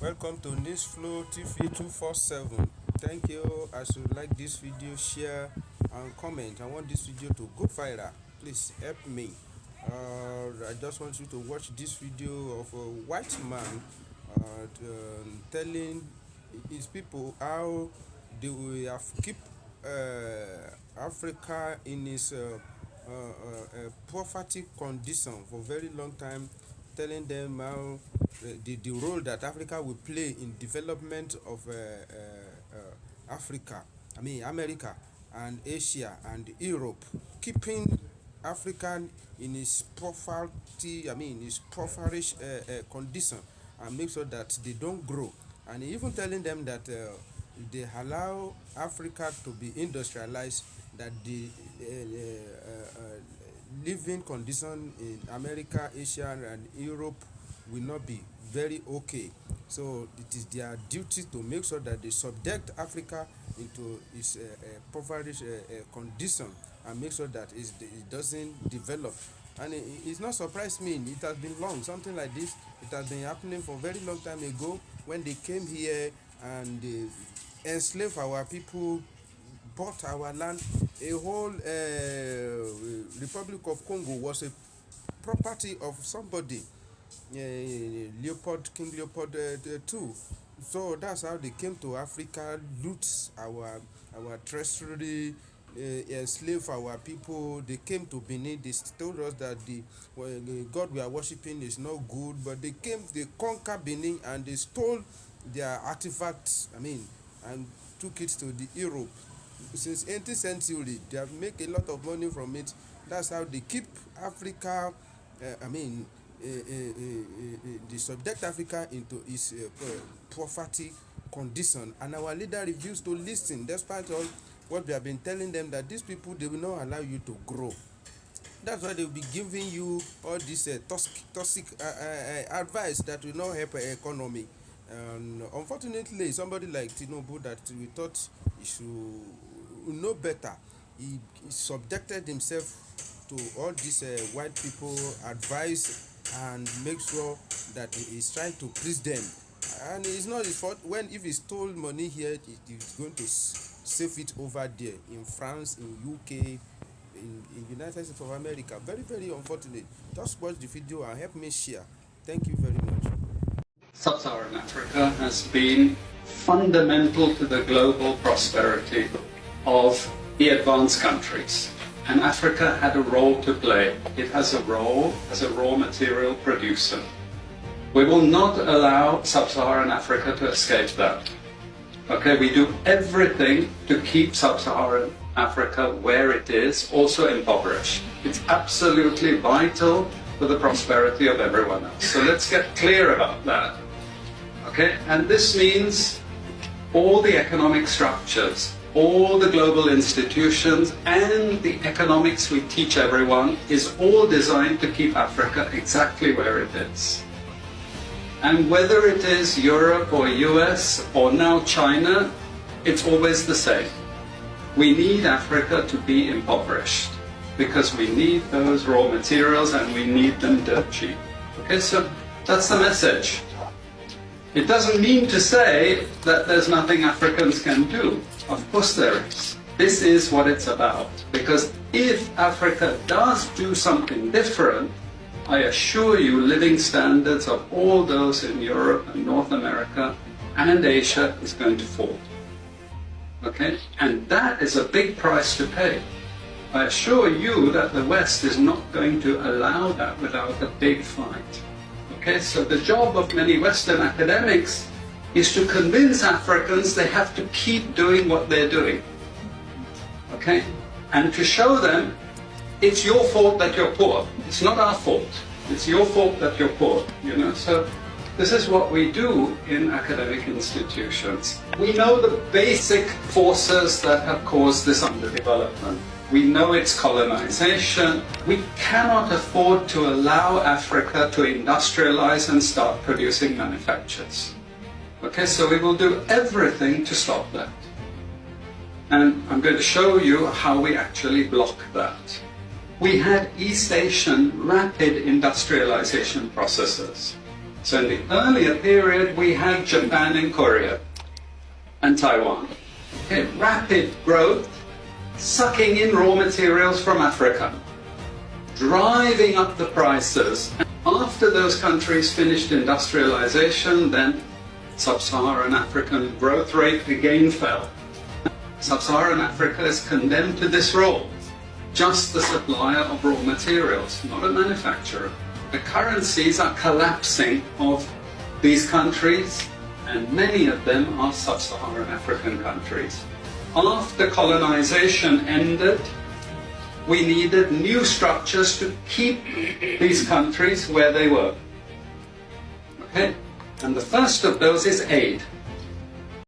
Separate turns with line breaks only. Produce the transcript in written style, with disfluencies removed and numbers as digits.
Welcome to Newsflow TV 247. Thank you. As you like this video, share and comment. I want this video to go viral. Please help me. I just want you to watch this video of a white man telling his people how they will have keep Africa in its poverty condition for a very long time, telling them how the role that Africa will play in development of Africa, America and Asia and Europe, keeping Africa in its poverty, its impoverished condition, and make sure that they don't grow. And even telling them that they allow Africa to be industrialized, that the living condition in America, Asia and Europe will not be very okay. So it is their duty to make sure that they subject Africa into its impoverished condition, and make sure that it doesn't develop. And it's not surprised me. It has been long. Something like this, it has been happening for a very long time ago, when they came here and they enslaved our people, bought our land. A whole Republic of Congo was a property of somebody, King Leopold II. So that's how they came to Africa, loot our treasury, enslave our people. They came to Benin. They told us that the God we are worshiping is not good, but they conquered Benin and they stole their artifacts, and took it to the Europe. Since 18th century, they have made a lot of money from it. That's how they keep Africa, they subject Africa into its poverty condition. And our leader refused to listen, despite all what we have been telling them, that these people, they will not allow you to grow. That's why they will be giving you all this toxic advice that will not help the economy. And unfortunately, somebody like Tinubu, that we thought he should know better, he subjected himself to all these white people advice, and make sure that he is trying to please them. And it's not his fault. If he stole money here, he's going to save it over there in France, in UK, in United States of America. Very, very unfortunate. Just watch the video and help me share. Thank you very much.
Sub-Saharan Africa has been fundamental to the global prosperity of the advanced countries. And Africa had a role to play. It has a role as a raw material producer. We will not allow Sub-Saharan Africa to escape that. Okay, we do everything to keep Sub-Saharan Africa where it is, also impoverished. It's absolutely vital for the prosperity of everyone else. So let's get clear about that. Okay, and this means all the economic structures, all the global institutions, and the economics we teach everyone is all designed to keep Africa exactly where it is. And whether it is Europe or US or now China, it's always the same. We need Africa to be impoverished because we need those raw materials and we need them dirt cheap. Okay, so that's the message. It doesn't mean to say that there's nothing Africans can do. Of course there is. This is what it's about. Because if Africa does do something different, I assure you living standards of all those in Europe and North America and Asia is going to fall. Okay? And that is a big price to pay. I assure you that the West is not going to allow that without a big fight. Okay, so the job of many Western academics is to convince Africans they have to keep doing what they're doing. Okay, and to show them it's your fault that you're poor. It's not our fault. It's your fault that you're poor. So this is what we do in academic institutions. We know the basic forces that have caused this underdevelopment. We know it's colonization. We cannot afford to allow Africa to industrialize and start producing manufactures. Okay, so we will do everything to stop that. And I'm going to show you how we actually block that. We had East Asian rapid industrialization processes. So in the earlier period, we had Japan and Korea and Taiwan. Okay, rapid growth, sucking in raw materials from Africa, driving up the prices. After those countries finished industrialization, then Sub-Saharan African growth rate again fell. Sub-Saharan Africa is condemned to this role, just the supplier of raw materials, not a manufacturer. The currencies are collapsing of these countries, and many of them are Sub-Saharan African countries. After colonization ended, we needed new structures to keep these countries where they were. Okay? And the first of those is aid.